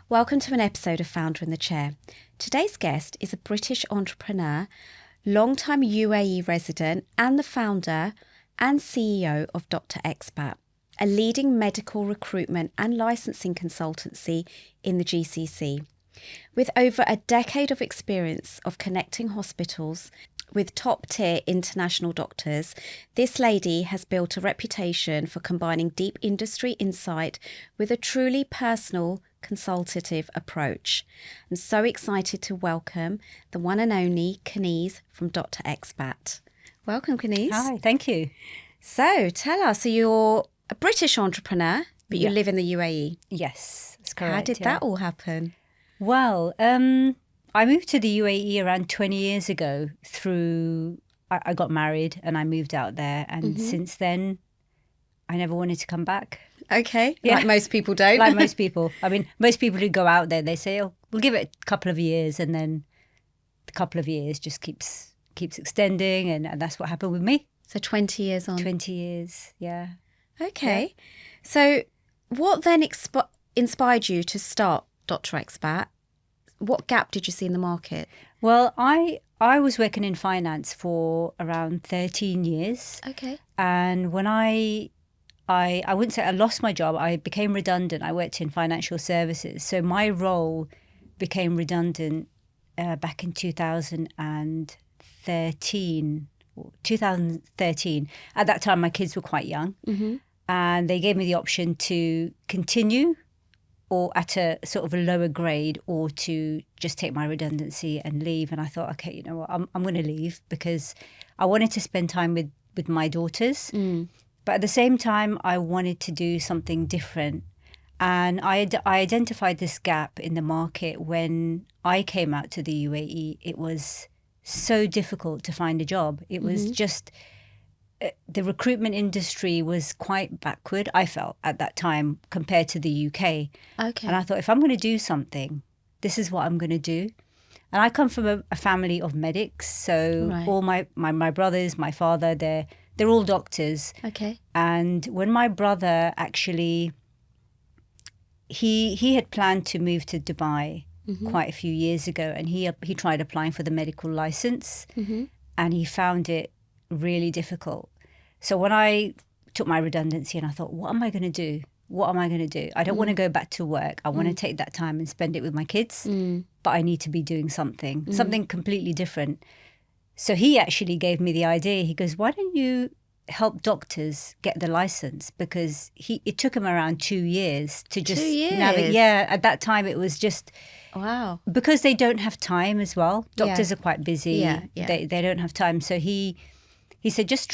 Welcome to an episode of Founder in the Chair. Today's guest is a British entrepreneur, long-time UAE resident and the founder and CEO of Dr. Expat, a leading medical recruitment and licensing consultancy in the GCC. With over a decade of experience of connecting hospitals with top-tier international doctors, this lady has built a reputation for combining deep industry insight with a truly personal, consultative approach. I'm so excited to welcome the one and only Kaneez from Dr. Expat. Welcome, Kaneez. Hi, thank you. So tell us, so you're a British entrepreneur, but you live in the UAE. Yes, that's correct. How did that all happen? Well, I moved to the UAE around 20 years ago I got married and I moved out there. And since then, I never wanted to come back. Okay, like most people don't. Like most people. I mean, most people who go out there, they say, oh, we'll give it a couple of years. And then the couple of years just keeps extending. And that's what happened with me. So 20 years on. 20 years, yeah. Okay. Yeah. So what then inspired you to start Dr. Expat? What gap did you see in the market? Well, I was working in finance for around 13 years. Okay. And when I wouldn't say I lost my job, I became redundant. I worked in financial services. So my role became redundant back in 2013. At that time, my kids were quite young. Mm-hmm. And they gave me the option to continue or at a sort of a lower grade or to just take my redundancy and leave. And I thought, okay, you know what, I'm going to leave because I wanted to spend time with my daughters. Mm. But at the same time, I wanted to do something different. And I identified this gap in the market when I came out to the UAE. It was so difficult to find a job. It was just... the recruitment industry was quite backward, I felt, at that time compared to the UK. Okay. And I thought, if I'm going to do something, this is what I'm going to do. And I come from a family of medics. So all my brothers, my father, they're all doctors. Okay. And when my brother actually, he had planned to move to Dubai quite a few years ago. And he tried applying for the medical license and he found it really difficult. So when I took my redundancy and I thought, what am I going to do? What am I going to do? I don't want to go back to work. I want to take that time and spend it with my kids, but I need to be doing something completely different. So he actually gave me the idea. He goes, why don't you help doctors get the license? Because it took him around 2 years to just navigate. Yeah, at that time it was just... Wow. Because they don't have time as well. Doctors are quite busy. Yeah. They don't have time. So he said, just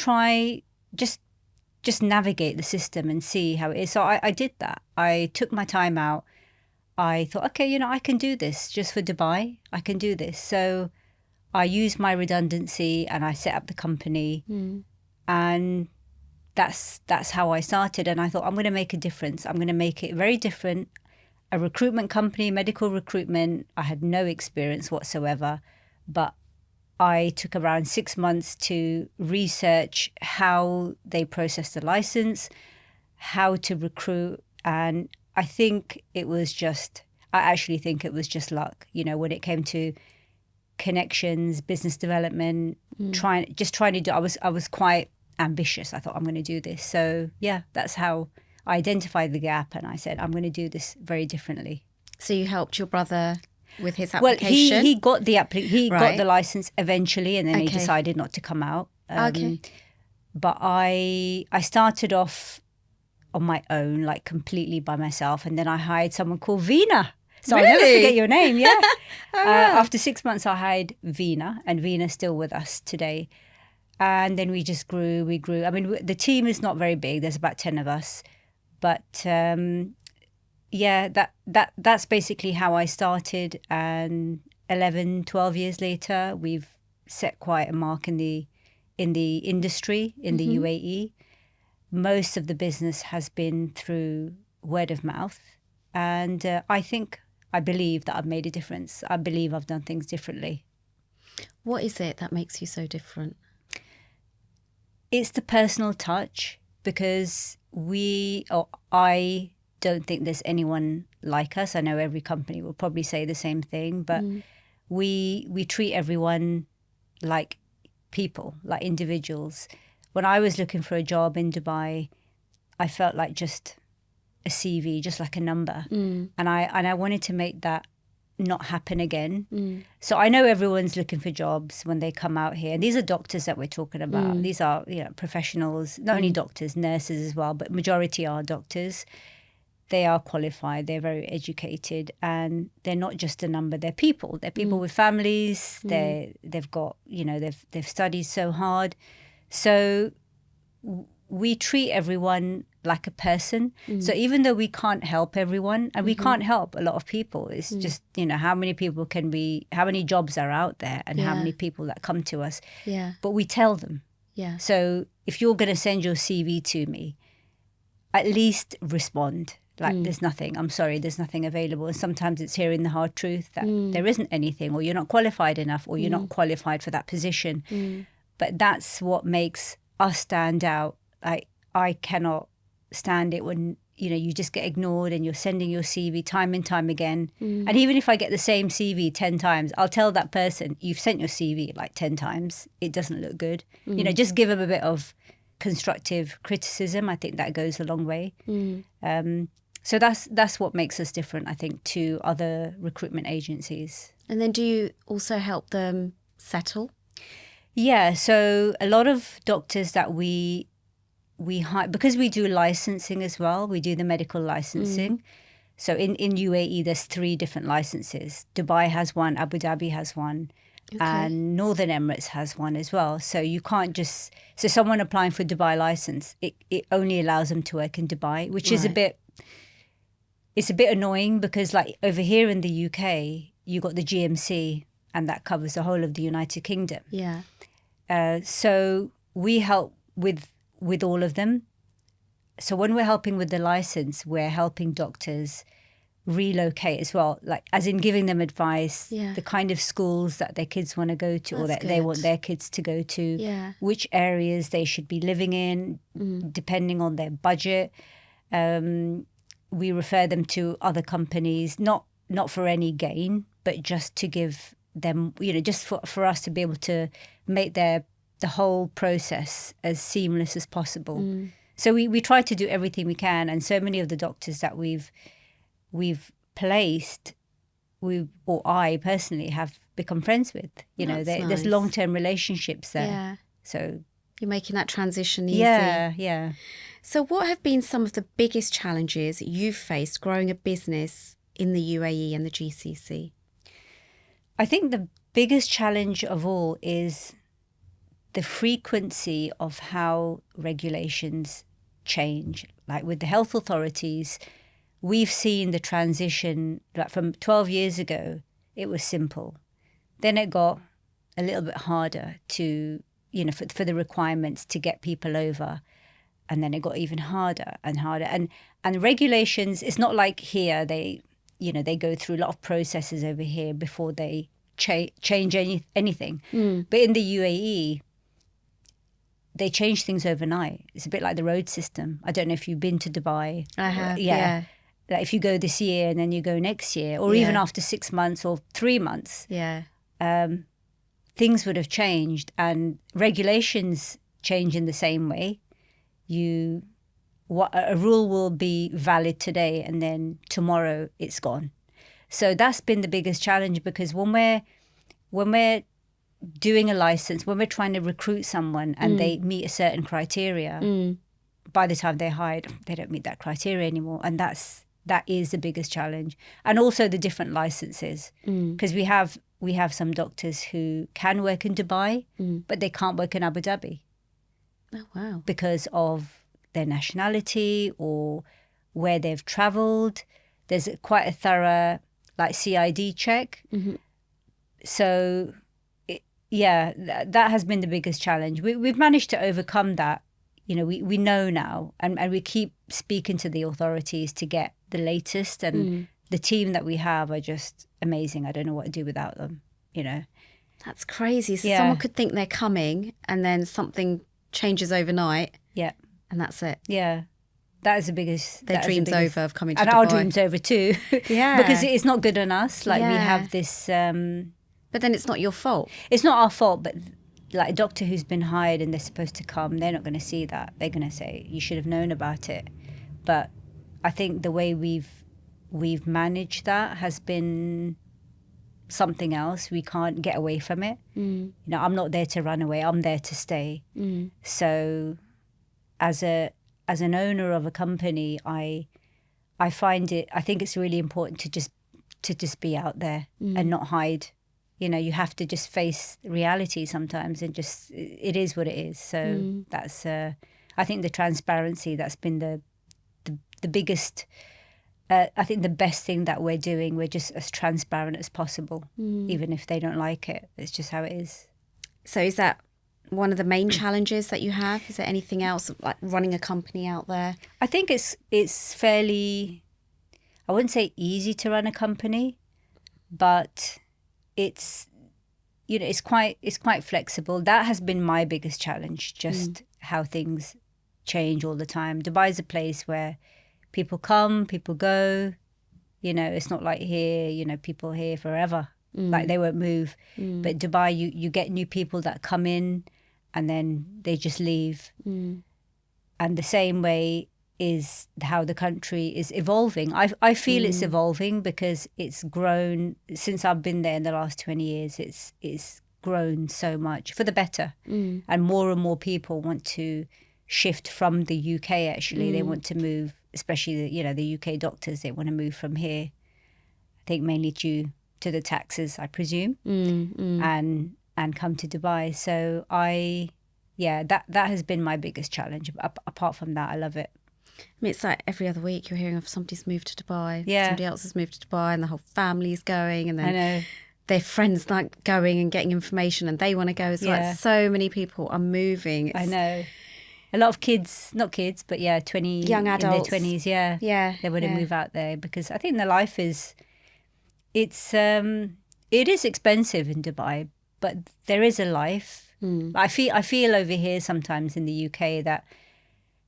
navigate the system and see how it is. So I did that. I took my time out. I thought, okay, you know, I can do this just for Dubai. I can do this. So I used my redundancy and I set up the company. And that's how I started. And I thought, I'm going to make a difference. I'm going to make it very different. A recruitment company, medical recruitment. I had no experience whatsoever, but I took around 6 months to research how they process the license, how to recruit. And I actually think it was just luck, you know, when it came to connections, business development, trying to do, I was quite ambitious. I thought, I'm going to do this. So yeah, that's how I identified the gap. And I said, I'm going to do this very differently. So you helped your brother with his application? Well, he got the license eventually, and then he decided not to come out. But I started off on my own, like completely by myself, and then I hired someone called Veena. So really? I'll never forget your name, yeah. Wow. After 6 months, I hired Veena, and Veena's still with us today. And then we just grew. I mean, the team is not very big. There's about 10 of us, but. Yeah, that's basically how I started. And 11, 12 years later, we've set quite a mark in the industry, in the UAE. Most of the business has been through word of mouth. And I believe that I've made a difference. I believe I've done things differently. What is it that makes you so different? It's the personal touch, because I don't think there's anyone like us. I know every company will probably say the same thing, but we treat everyone like people, like individuals. When I was looking for a job in Dubai, I felt like just a CV, just like a number. And I wanted to make that not happen again. So I know everyone's looking for jobs when they come out here. And these are doctors that we're talking about. These are, professionals, not only doctors, nurses as well, but majority are doctors. They are qualified, they're very educated, and they're not just a number, they're people. They're people with families, they've got, they've studied so hard. So we treat everyone like a person. So even though we can't help everyone, and we can't help a lot of people, it's just, how many people how many jobs are out there, and how many people that come to us. But we tell them. So if you're going to send your CV to me, at least respond. Like, there's nothing, I'm sorry, there's nothing available. And sometimes it's hearing the hard truth that there isn't anything, or you're not qualified enough, or you're not qualified for that position. But that's what makes us stand out. I cannot stand it when, you just get ignored and you're sending your CV time and time again. And even if I get the same CV 10 times, I'll tell that person, you've sent your CV like 10 times. It doesn't look good. Just give them a bit of constructive criticism. I think that goes a long way. So that's what makes us different, I think, to other recruitment agencies. And then do you also help them settle? Yeah, so a lot of doctors that we hire, because we do licensing as well, we do the medical licensing. So in UAE, there's 3 different licenses. Dubai has one, Abu Dhabi has one, and Northern Emirates has one as well. So you can't just, so someone applying for Dubai license, it only allows them to work in Dubai, which is it's a bit annoying, because like over here in the UK, you got the GMC, and that covers the whole of the United Kingdom. So we help with all of them. So when we're helping with the license, we're helping doctors relocate as well, like as in giving them advice, the kind of schools that their kids want to go to, or that they want their kids to go to, which areas they should be living in, depending on their budget. We refer them to other companies, not for any gain, but just to give them, just for us to be able to make the whole process as seamless as possible. So we try to do everything we can, and so many of the doctors that we've placed, or I personally have become friends with. There's long-term relationships there. So you're making that transition easy. Yeah. So what have been some of the biggest challenges you've faced growing a business in the UAE and the GCC? I think the biggest challenge of all is the frequency of how regulations change. Like with the health authorities, we've seen the transition, like from 12 years ago, it was simple. Then it got a little bit harder to, for the requirements to get people over. And then it got even harder and harder. And regulations, it's not like here, they go through a lot of processes over here before they change anything. But in the UAE, they change things overnight. It's a bit like the road system. I don't know if you've been to Dubai. I have, yeah. Like if you go this year and then you go next year, or even after 6 months or 3 months, things would have changed, and regulations change in the same way. A rule will be valid today, and then tomorrow it's gone. So that's been the biggest challenge, because when we're doing a license, when we're trying to recruit someone and they meet a certain criteria, by the time they're hired, they don't meet that criteria anymore, and that is the biggest challenge. And also the different licenses, because we have some doctors who can work in Dubai, but they can't work in Abu Dhabi. Oh, wow. Because of their nationality or where they've travelled. There's quite a thorough CID check. So, that has been the biggest challenge. We've managed to overcome that. We know now, and we keep speaking to the authorities to get the latest. And the team that we have are just amazing. I don't know what to do without them, That's crazy. So someone could think they're coming, and then something changes overnight. Yeah. And that's it. Yeah. That is the biggest. Their dreams over of coming to and Dubai. our dreams over too. Yeah. Because it's not good on us. Like we Yeah. have this. But then it's not your fault. It's not our fault, but like a doctor who's been hired and they're supposed to come, they're not going to see that. They're going to say you should have known about it. But I think the way we've managed that has been something else. We can't get away from it. You know, I'm not there to run away. I'm there to stay. So as an owner of a company, I think it's really important to just be out there and not hide. You know, you have to just face reality sometimes and just, it is what it is. So that's, I think the transparency, that's been the biggest, I think the best thing that we're doing. We're just as transparent as possible, even if they don't like it. It's just how it is. So is that one of the main challenges that you have? Is there anything else, like running a company out there? I think it's fairly, I wouldn't say easy to run a company, but it's, you know, it's quite flexible. That has been my biggest challenge, just how things change all the time. Dubai is a place where people come, people go. You know, it's not like here, you know, people here forever. Like they won't move. But Dubai, you get new people that come in and then they just leave. And the same way is how the country is evolving. I feel it's evolving because it's grown since I've been there in the last 20 years. It's grown so much for the better. And more people want to shift from the UK, actually. They want to move, especially the UK doctors, they want to move from here. I think mainly due to the taxes, I presume, and come to Dubai. So that has been my biggest challenge. Apart from that, I love it. I mean, it's like every other week you're hearing of somebody's moved to Dubai, Yeah. somebody else has moved to Dubai, and the whole family's going, and then I know. their friends like going and getting information, and they want to go as well. Yeah. So many people are moving. I know. A lot of kids, not kids, but 20 Young adults. in their 20s, yeah. They want to move out there because I think their life is, it is expensive in Dubai, but there is a life. I feel over here sometimes in the UK that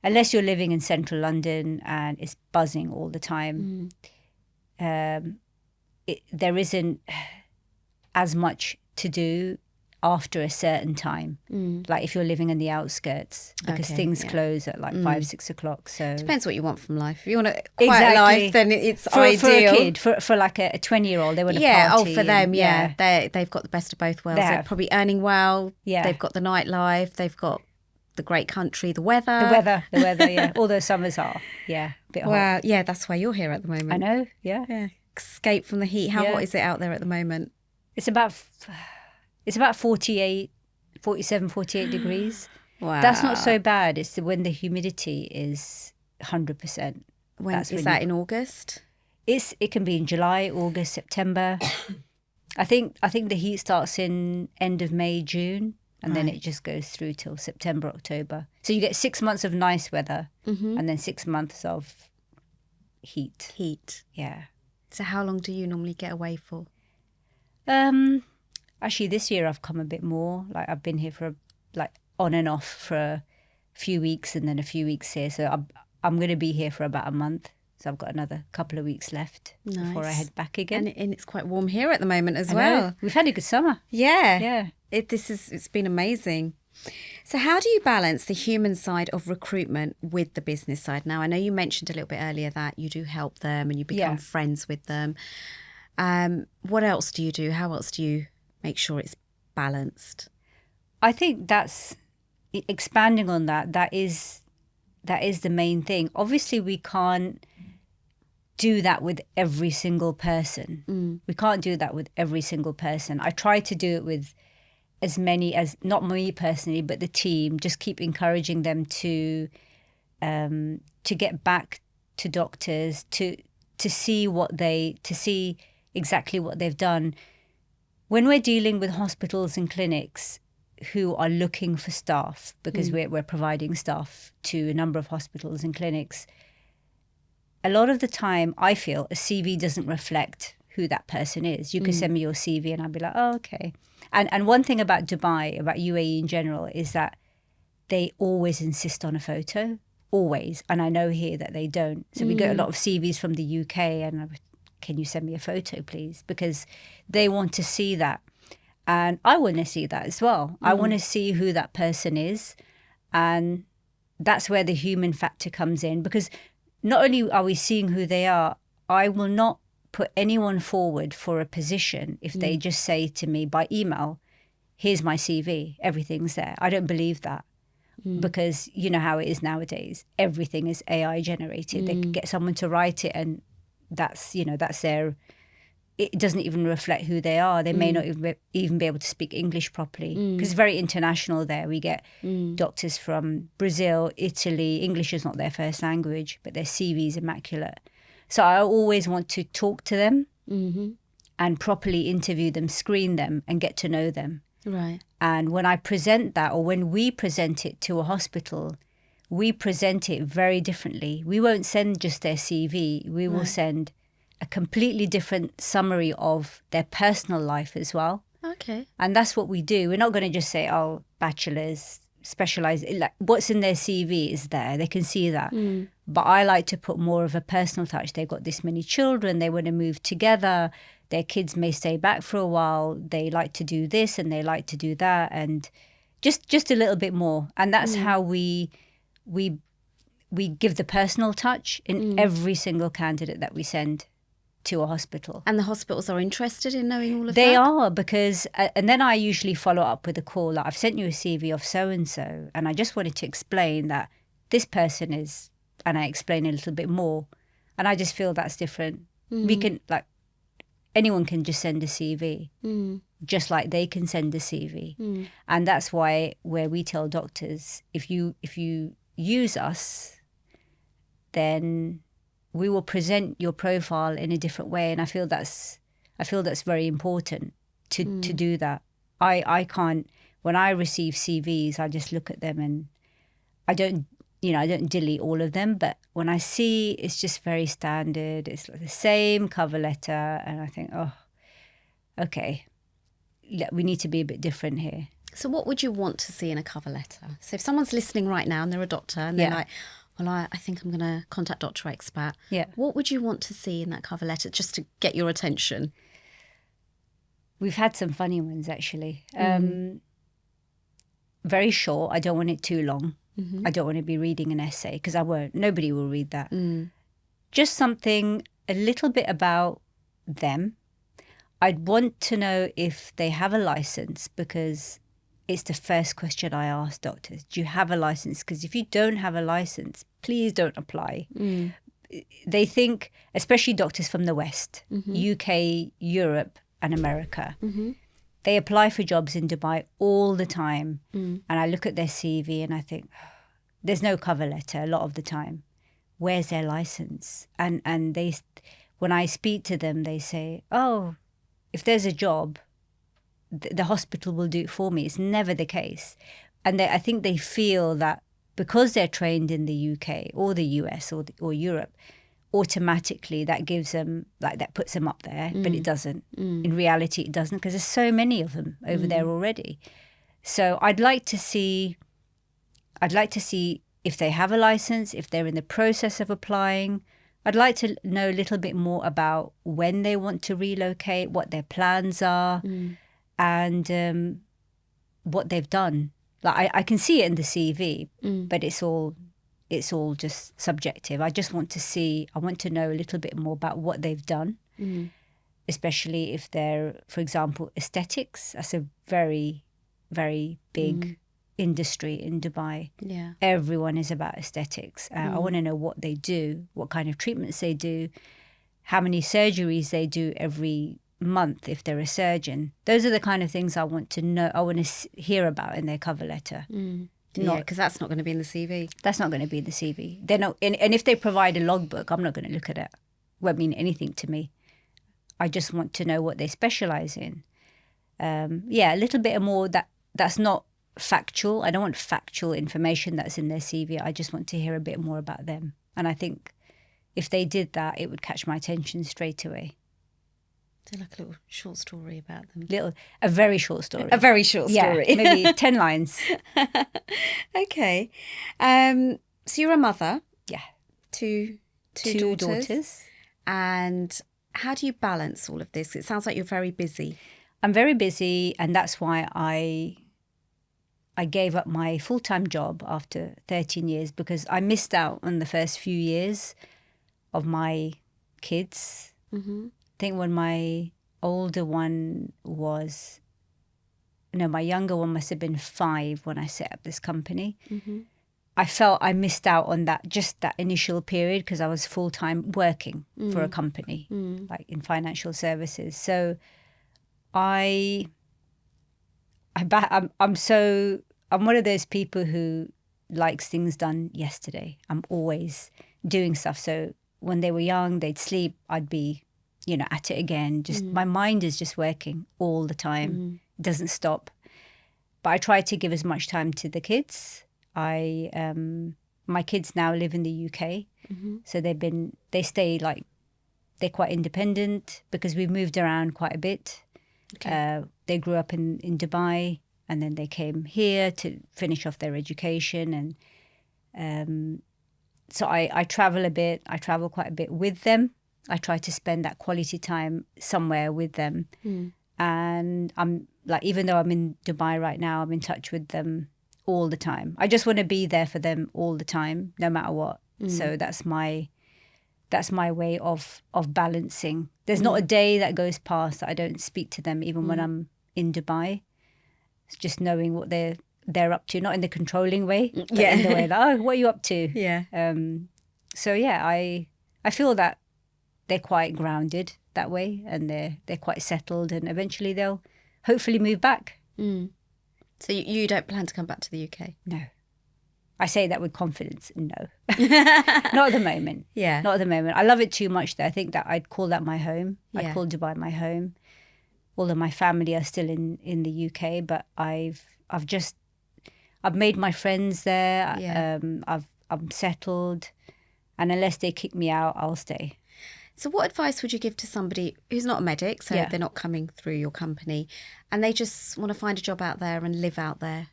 unless you're living in central London and it's buzzing all the time, there isn't as much to do after a certain time. Like if you're living in the outskirts, because things close at like 5-6 o'clock. So Depends what you want from life. If you want a quiet life, then it's ideal. For a kid, for like a 20-year-old, they want to party. For them, they've got the best of both worlds. They're probably earning well. Yeah. They've got the nightlife. They've got the great country, the weather. The weather, yeah. Although summers are, a bit hot. Well, yeah, that's why you're here at the moment. I know, yeah. Escape from the heat. How hot is it out there at the moment? It's about 47, 48 degrees. Wow. That's not so bad. It's when the humidity is 100%. When is that in August? It can be in July, August, September. I think the heat starts in end of May, June, and then it just goes through till September, October. So you get 6 months of nice weather and then 6 months of heat. Yeah. So how long do you normally get away for? Actually, this year I've come a bit more. Like I've been here for on and off for a few weeks and then a few weeks here. So I'm going to be here for about a month. So I've got another couple of weeks left before I head back again. And it's quite warm here at the moment as I well. know. We've had a good summer. Yeah. It's been amazing. So how do you balance the human side of recruitment with the business side? Now, I know you mentioned a little bit earlier that you do help them and you become friends with them. What else do you do? How else do you make sure it's balanced? I think that's expanding on that. That is the main thing. Obviously, we can't do that with every single person. We can't do that with every single person. I try to do it with as many as, not me personally, but the team. Just keep encouraging them to get back to doctors, to see exactly what they've done. When we're dealing with hospitals and clinics who are looking for staff, because we're providing staff to a number of hospitals and clinics, a lot of the time I feel a CV doesn't reflect who that person is. You could send me your CV and I'd be like, oh, okay. And one thing about Dubai, about UAE in general, is that they always insist on a photo. always. And I know here that they don't. So we get a lot of CVs from the UK and can you send me a photo, please? Because they want to see that. And I want to see that as well. I want to see who that person is. And that's where the human factor comes in. Because not only are we seeing who they are, I will not put anyone forward for a position if they just say to me by email, here's my CV, everything's there. I don't believe that. Because you know how it is nowadays. Everything is AI generated. They could get someone to write it and that's their, it doesn't even reflect who they are. They may not even be able to speak English properly because it's very international there. We get doctors from Brazil, Italy. English is not their first language, but their CV is immaculate. So I always want to talk to them and properly interview them, screen them and get to know them. Right. And when I present that, or when we present it to a hospital, we present it very differently. We won't send just their CV. We will send a completely different summary of their personal life as well. Okay. And that's what we do. We're not going to just say, oh, bachelor's, specialised. Like, what's in their CV is there. They can see that. But I like to put more of a personal touch. They've got this many children. They want to move together. Their kids may stay back for a while. They like to do this and they like to do that. And just a little bit more. And that's how we give the personal touch in every single candidate that we send to a hospital. And the hospitals are interested in knowing all of They that? are, because, and then I usually follow up with a call, like, I've sent you a CV of so-and-so, and I just wanted to explain that this person is, and I explain a little bit more. And I just feel that's different. We can, like, anyone can just send a CV, just like they can send a CV. And that's why where we tell doctors, if you use us, then we will present your profile in a different way. And I feel that's very important to do that. I can't, when I receive CVs, I just look at them and I don't delete all of them, but when I see it's just very standard, it's like the same cover letter, and I think, oh, okay, we need to be a bit different here. So what would you want to see in a cover letter? So if someone's listening right now and they're a doctor and they're like, well, I think I'm going to contact Dr. Expat. Yeah. What would you want to see in that cover letter just to get your attention? We've had some funny ones, actually. Very short. I don't want it too long. I don't want to be reading an essay because I won't. Nobody will read that. Just something a little bit about them. I'd want to know if they have a license, because it's the first question I ask doctors. Do you have a license? Because if you don't have a license, please don't apply. They think, especially doctors from the West, UK, Europe and America, they apply for jobs in Dubai all the time. And I look at their CV and I think, there's no cover letter a lot of the time. Where's their license? And they, when I speak to them, they say, oh, if there's a job, the hospital will do it for me. It's never the case. And I think they feel that because they're trained in the UK or the US or Europe, automatically that gives them, like, that puts them up there, but it doesn't. In reality, it doesn't, because there's so many of them over there already. So I'd like to see if they have a license, if they're in the process of applying. I'd like to know a little bit more about when they want to relocate, what their plans are, and what they've done. Like, I can see it in the CV, but it's all just subjective. I just want to know a little bit more about what they've done, especially if they're, for example, aesthetics. That's a very, very big industry in Dubai. Yeah. Everyone is about aesthetics. I want to know what they do, what kind of treatments they do, how many surgeries they do every month if they're a surgeon. Those are the kind of things I want to know. I want to hear about in their cover letter. Yeah, because that's not going to be in the CV. That's not going to be in the CV. They're not, and if they provide a logbook, I'm not going to look at it. It won't mean anything to me. I just want to know what they specialise in. A little bit more that's not factual. I don't want factual information that's in their CV. I just want to hear a bit more about them. And I think if they did that, it would catch my attention straight away. So like a little short story about them. A very short story. A very short story. Yeah, maybe 10 lines. Okay. So you're a mother, Yeah. two Two daughters. daughters. And how do you balance all of this? It sounds like you're very busy. I'm very busy, and that's why I gave up my full-time job after 13 years, because I missed out on the first few years of my kids. Mm-hmm. I think when my older one was, no, my younger one must have been 5 when I set up this company. Mm-hmm. I felt I missed out on that, just that initial period, because I was full-time working for a company, like in financial services. So I'm one of those people who likes things done yesterday. I'm always doing stuff. So when they were young, they'd sleep, I'd be, at it again. Just my mind is just working all the time. It doesn't stop. But I try to give as much time to the kids. My kids now live in the UK, so they stay, like, they're quite independent because we've moved around quite a bit. Okay. They grew up in Dubai, and then they came here to finish off their education. And so I travel a bit. I travel quite a bit with them. I try to spend that quality time somewhere with them. And I'm like, even though I'm in Dubai right now, I'm in touch with them all the time. I just want to be there for them all the time, no matter what. So that's my way of balancing. There's not a day that goes past that I don't speak to them, even when I'm in Dubai. It's just knowing what they're up to, not in the controlling way, but in the way that, oh, what are you up to? Yeah. So yeah, I feel that they're quite grounded that way, and they're quite settled, and eventually they'll hopefully move back. So you don't plan to come back to the UK? No. I say that with confidence. No. Not at the moment. Yeah. Not at the moment. I love it too much that I think that I'd call that my home. Yeah. I'd call Dubai my home. All of my family are still in the UK, but I've made my friends there. Yeah. I'm settled, and unless they kick me out, I'll stay. So what advice would you give to somebody who's not a medic, so Yeah. they're not coming through your company, and they just want to find a job out there and live out there?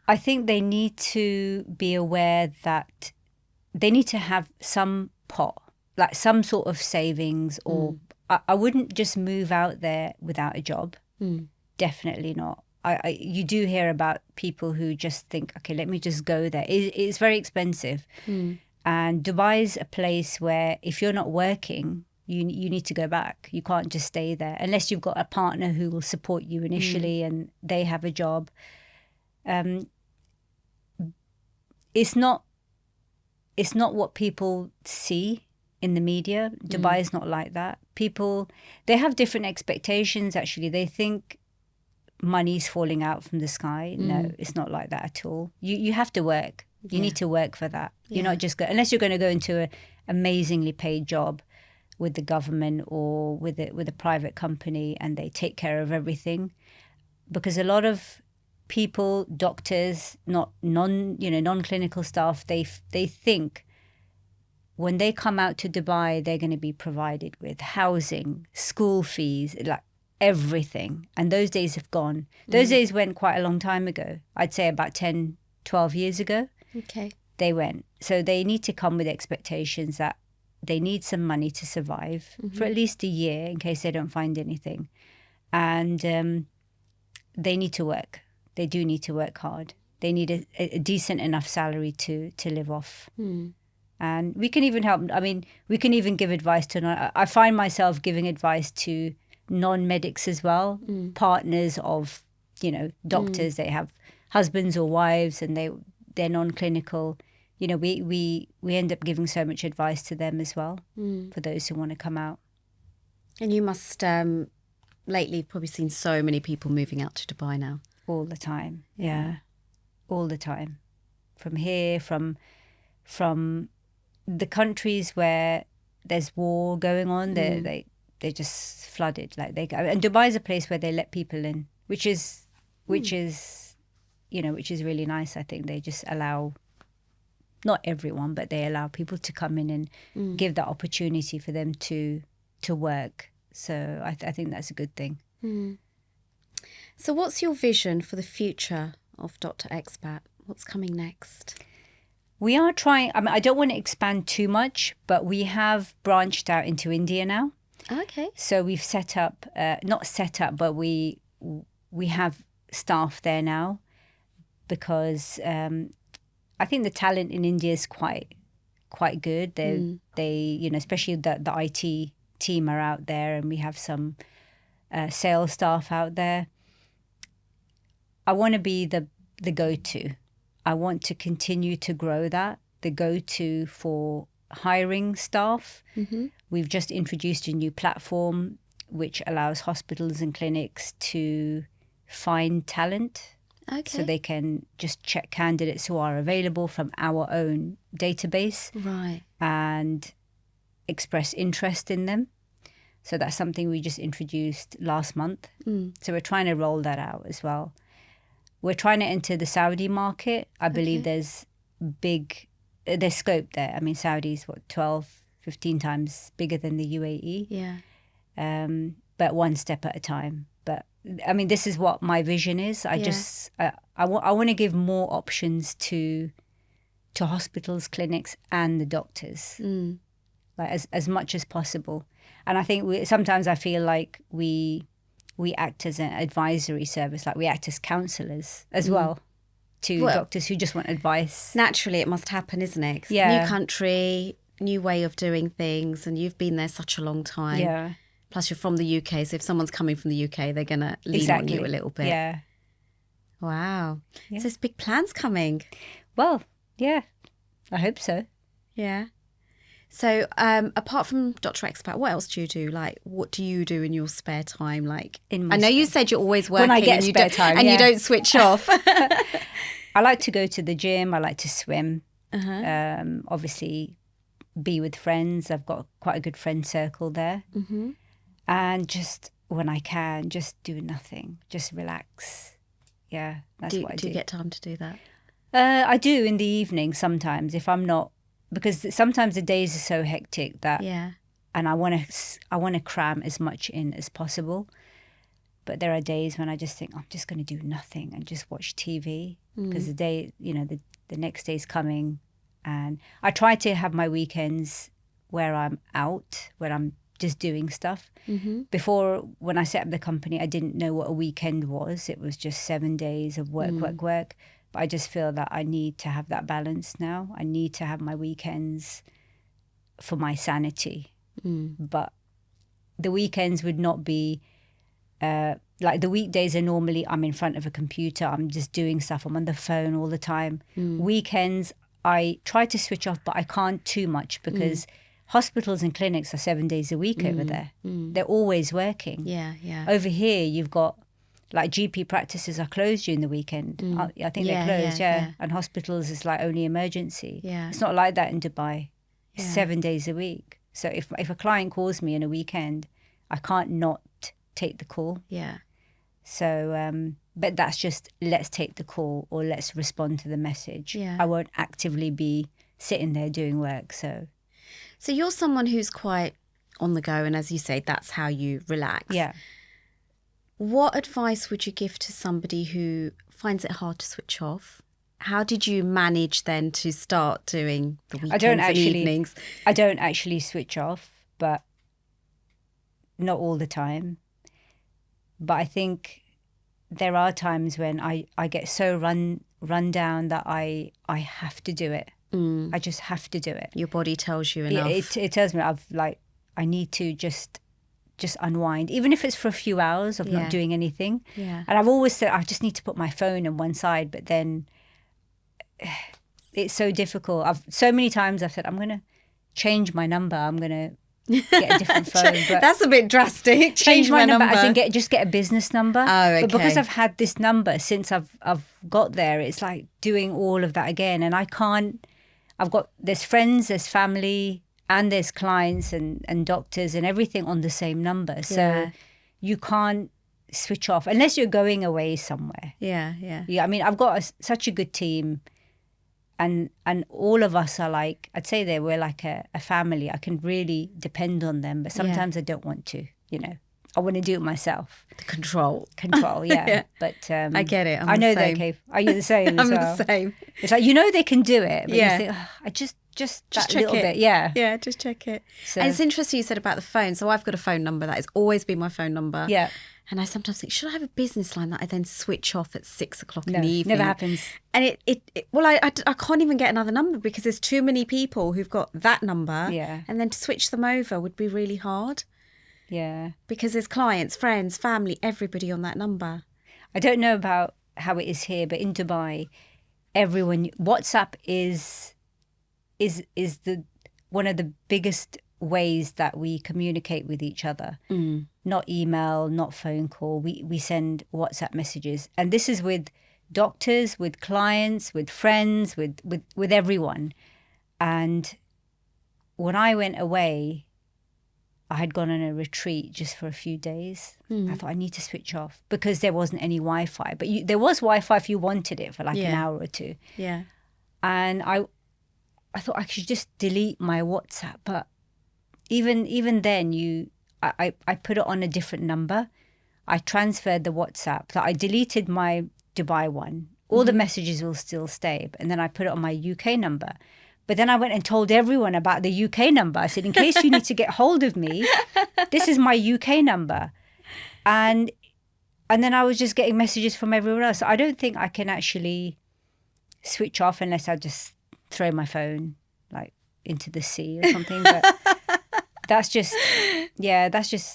I think they need to be aware that they need to have some pot, like some sort of savings, or I wouldn't just move out there without a job. Definitely not. You do hear about people who just think, okay, let me just go there. It's very expensive. And Dubai is a place where if you're not working, you need to go back. You can't just stay there unless you've got a partner who will support you initially and they have a job. It's not what people see in the media. Dubai is not like that. People, they have different expectations, actually. They think money's falling out from the sky. No, it's not like that at all. You have to work. You need to work for that. You're not just unless you're going to go into an amazingly paid job with the government or with a private company, and they take care of everything. Because a lot of people, doctors, non-clinical staff, they think when they come out to Dubai, they're going to be provided with housing, school fees, like everything. And those days have gone. Those days went quite a long time ago. I'd say about 10, 12 years ago. Okay. They went. So they need to come with expectations that they need some money to survive for at least a year in case they don't find anything. And they need to work. They do need to work hard. They need a decent enough salary to live off. And we can even help. I mean, we can even give advice to, I find myself giving advice to non-medics as well, partners of, doctors. They have husbands or wives and they're non-clinical. We end up giving so much advice to them as well for those who want to come out. And you must lately probably seen so many people moving out to Dubai now. All the time, yeah. All the time. From here, from the countries where there's war going on, they're just flooded. Like and Dubai is a place where they let people in, which is really nice. I think they just allow, not everyone, but they allow people to come in and give that opportunity for them to work. So I think that's a good thing. So what's your vision for the future of Dr. Expat? What's coming next? We are trying, I mean, I don't want to expand too much, but we have branched out into India now. Okay. So we've set up, not set up, but we have staff there now because I think the talent in India is quite good. They you know, especially the IT team are out there, and we have some sales staff out there. I want to be the go-to. I want to continue to grow that, the go-to for hiring staff. Mm-hmm. We've just introduced a new platform which allows hospitals and clinics to find talent. Okay. So they can just check candidates who are available from our own database. Right. And express interest in them. So that's something we just introduced last month. So we're trying to roll that out as well. We're trying to enter the Saudi market. I believe there's scope there. I mean, Saudi's 12, 15 times bigger than the UAE. Yeah. But one step at a time. But I mean, this is what my vision is. I want to give more options to hospitals, clinics, and the doctors, like as much as possible. And I think sometimes I feel like we act as an advisory service, like we act as counsellors as well to doctors who just want advice. Naturally, it must happen, isn't it? 'Cause Yeah. New country, new way of doing things, and you've been there such a long time. Yeah. Plus, you're from the UK, so if someone's coming from the UK, they're going to lean on you a little bit. Yeah. Wow. Yeah. So there's big plans coming. Well, yeah, I hope so. Yeah. So apart from Dr. Expat, what else do you do? Like, what do you do in your spare time? Like, In my I know you spare- said you're always working When I get and, you spare don't, time, and you yeah. don't switch off. I like to go to the gym. I like to swim. Uh-huh. Obviously, be with friends. I've got quite a good friend circle there. Mm-hmm. And just when I can, just do nothing. Just relax. Yeah, that's what I do. Do you get time to do that? I do in the evening sometimes if I'm not, because sometimes the days are so hectic that, Yeah. and I want to cram as much in as possible. But there are days when I just think I'm just going to do nothing and just watch TV because the day, you know, the next day's coming, and I try to have my weekends where I'm out, where I'm just doing stuff. Mm-hmm. Before, when I set up the company, I didn't know what a weekend was. It was just 7 days of work. But I just feel that I need to have that balance now. I need to have my weekends for my sanity. But the weekends would not be like the weekdays are normally I'm in front of a computer. I'm just doing stuff. I'm on the phone all the time. Weekends, I try to switch off, but I can't too much because hospitals and clinics are 7 days a week over there. They're always working. Yeah, yeah. Over here, you've got like GP practices are closed during the weekend. I think Yeah, they're closed, yeah. And hospitals is like only emergency. Yeah. It's not like that in Dubai. It's Yeah. 7 days a week. So if a client calls me in a weekend, I can't not take the call. Yeah. So, but that's just let's take the call or let's respond to the message. Yeah. I won't actively be sitting there doing work. So you're someone who's quite on the go, and as you say, that's how you relax. yeah. What advice would you give to somebody who finds it hard to switch off? How did you manage then to start doing the weekends and evenings? I don't actually switch off, but not all the time. But I think there are times when I get so run down that I have to do it. I just have to do it. Your body tells you enough. It tells me I need to just unwind, even if it's for a few hours of not doing anything. Yeah. And I've always said I just need to put my phone on one side, but then it's so difficult. So many times I've said I'm going to change my number. I'm going to get a different phone. But that's a bit drastic. Change my number. As in get a business number. Oh, okay. But because I've had this number since I've got there, it's like doing all of that again, and I can't. There's friends, there's family, and there's clients and doctors and everything on the same number. So you can't switch off unless you're going away somewhere. Yeah. Yeah, I mean, I've got such a good team, and all of us are like, I'd say we're like a family. I can really depend on them, but sometimes I don't want to, you know. I want to do it myself. The control. Yeah. Yeah. But I get it. I know they're capable. Are you the same as I'm well? the same. It's like, you know they can do it, but Yeah. you think, I just that check little it. bit. Yeah. Yeah, just check it. So, And it's interesting you said about the phone. So I've got a phone number that has always been my phone number. yeah. And I sometimes think, should I have a business line that I then switch off at 6 o'clock in No, the evening? never happens. And I can't even get another number because there's too many people who've got that number. Yeah. And then to switch them over would be really hard Yeah. because there's clients, friends, family, everybody on that number. I don't know about how it is here, but in Dubai, everyone, WhatsApp is the one of the biggest ways that we communicate with each other. Not email, not phone call. We send WhatsApp messages, and this is with doctors, with clients, with friends, with everyone. And when I went away, I had gone on a retreat just for a few days. I thought I need to switch off because there wasn't any Wi-Fi. But there was Wi-Fi if you wanted it for like an hour or two. Yeah. And I thought I should just delete my WhatsApp. But even then, I put it on a different number. I transferred the WhatsApp. So I deleted my Dubai one. All the messages will still stay. And then I put it on my UK number. But then I went and told everyone about the UK number. I said, in case you need to get hold of me, this is my UK number. And then I was just getting messages from everyone else. So I don't think I can actually switch off unless I just throw my phone like into the sea or something. But that's just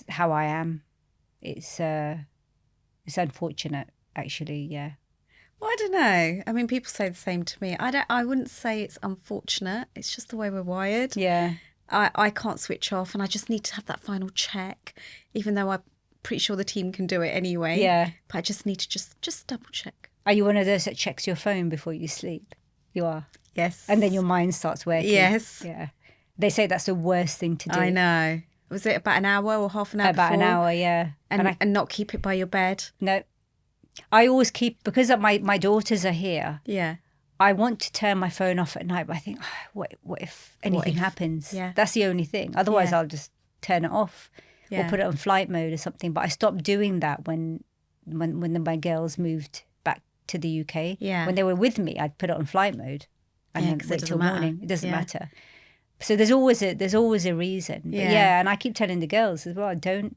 how I am. It's unfortunate, actually. Yeah. Well, I don't know. I mean, people say the same to me. I wouldn't say it's unfortunate. It's just the way we're wired. Yeah. I can't switch off, and I just need to have that final check, even though I'm pretty sure the team can do it anyway. Yeah. But I just need to just double check. Are you one of those that checks your phone before you sleep? You are. Yes. And then your mind starts working. Yes. Yeah. They say that's the worst thing to do. I know. Was it about an hour or half an hour About before? an hour, yeah. And not keep it by your bed? No. I always keep, because my daughters are here, Yeah. I want to turn my phone off at night, but I think, what if anything happens? Yeah. That's the only thing. Otherwise, Yeah. I'll just turn it off or put it on flight mode or something. But I stopped doing that when my girls moved back to the UK. Yeah. When they were with me, I'd put it on flight mode and then 'cause it wait doesn't till matter. morning. It doesn't Yeah. matter. So there's always a reason. But Yeah. and I keep telling the girls as well, don't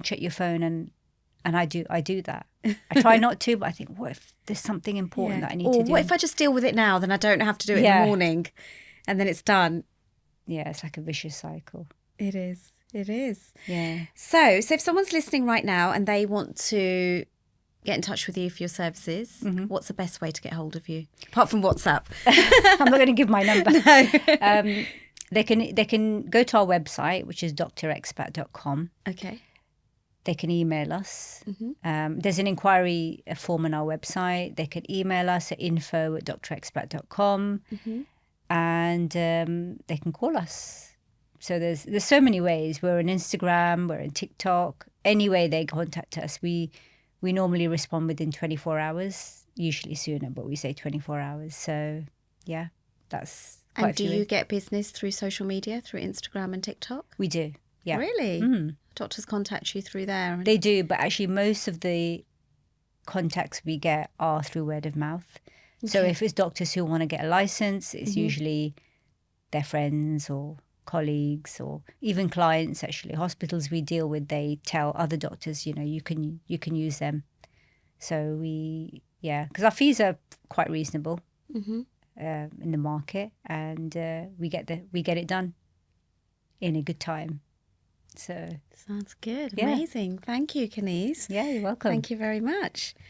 check your phone, and I do that. I try not to, but I think, what if there's something important that I need to do? Or what if I just deal with it now, then I don't have to do it in Yeah. the morning, and then it's done. Yeah, it's like a vicious cycle. It is. It is. Yeah. So if someone's listening right now and they want to get in touch with you for your services, what's the best way to get hold of you? Apart from WhatsApp. I'm not going to give my number. No. They can go to our website, which is drexpat.com. Okay. They can email us. There's an inquiry form on our website. They can email us at info@drexpat.com. And they can call us. So there's so many ways. We're on Instagram, we're on TikTok. Any way they contact us, we normally respond within 24 hours, usually sooner, but we say 24 hours. So, yeah, that's quite And do a few you ways. get business through social media, through Instagram and TikTok? We do, yeah. Really? Doctors contact you through there? They do, but actually most of the contacts we get are through word of mouth. So if it's doctors who want to get a license, it's usually their friends or colleagues or even clients. Actually, hospitals we deal with, they tell other doctors, you can use them. So because our fees are quite reasonable in the market, and we get it done in a good time. So Sounds good. Yeah. Amazing. Thank you, Kaneez. yeah, you're welcome. Thank you very much.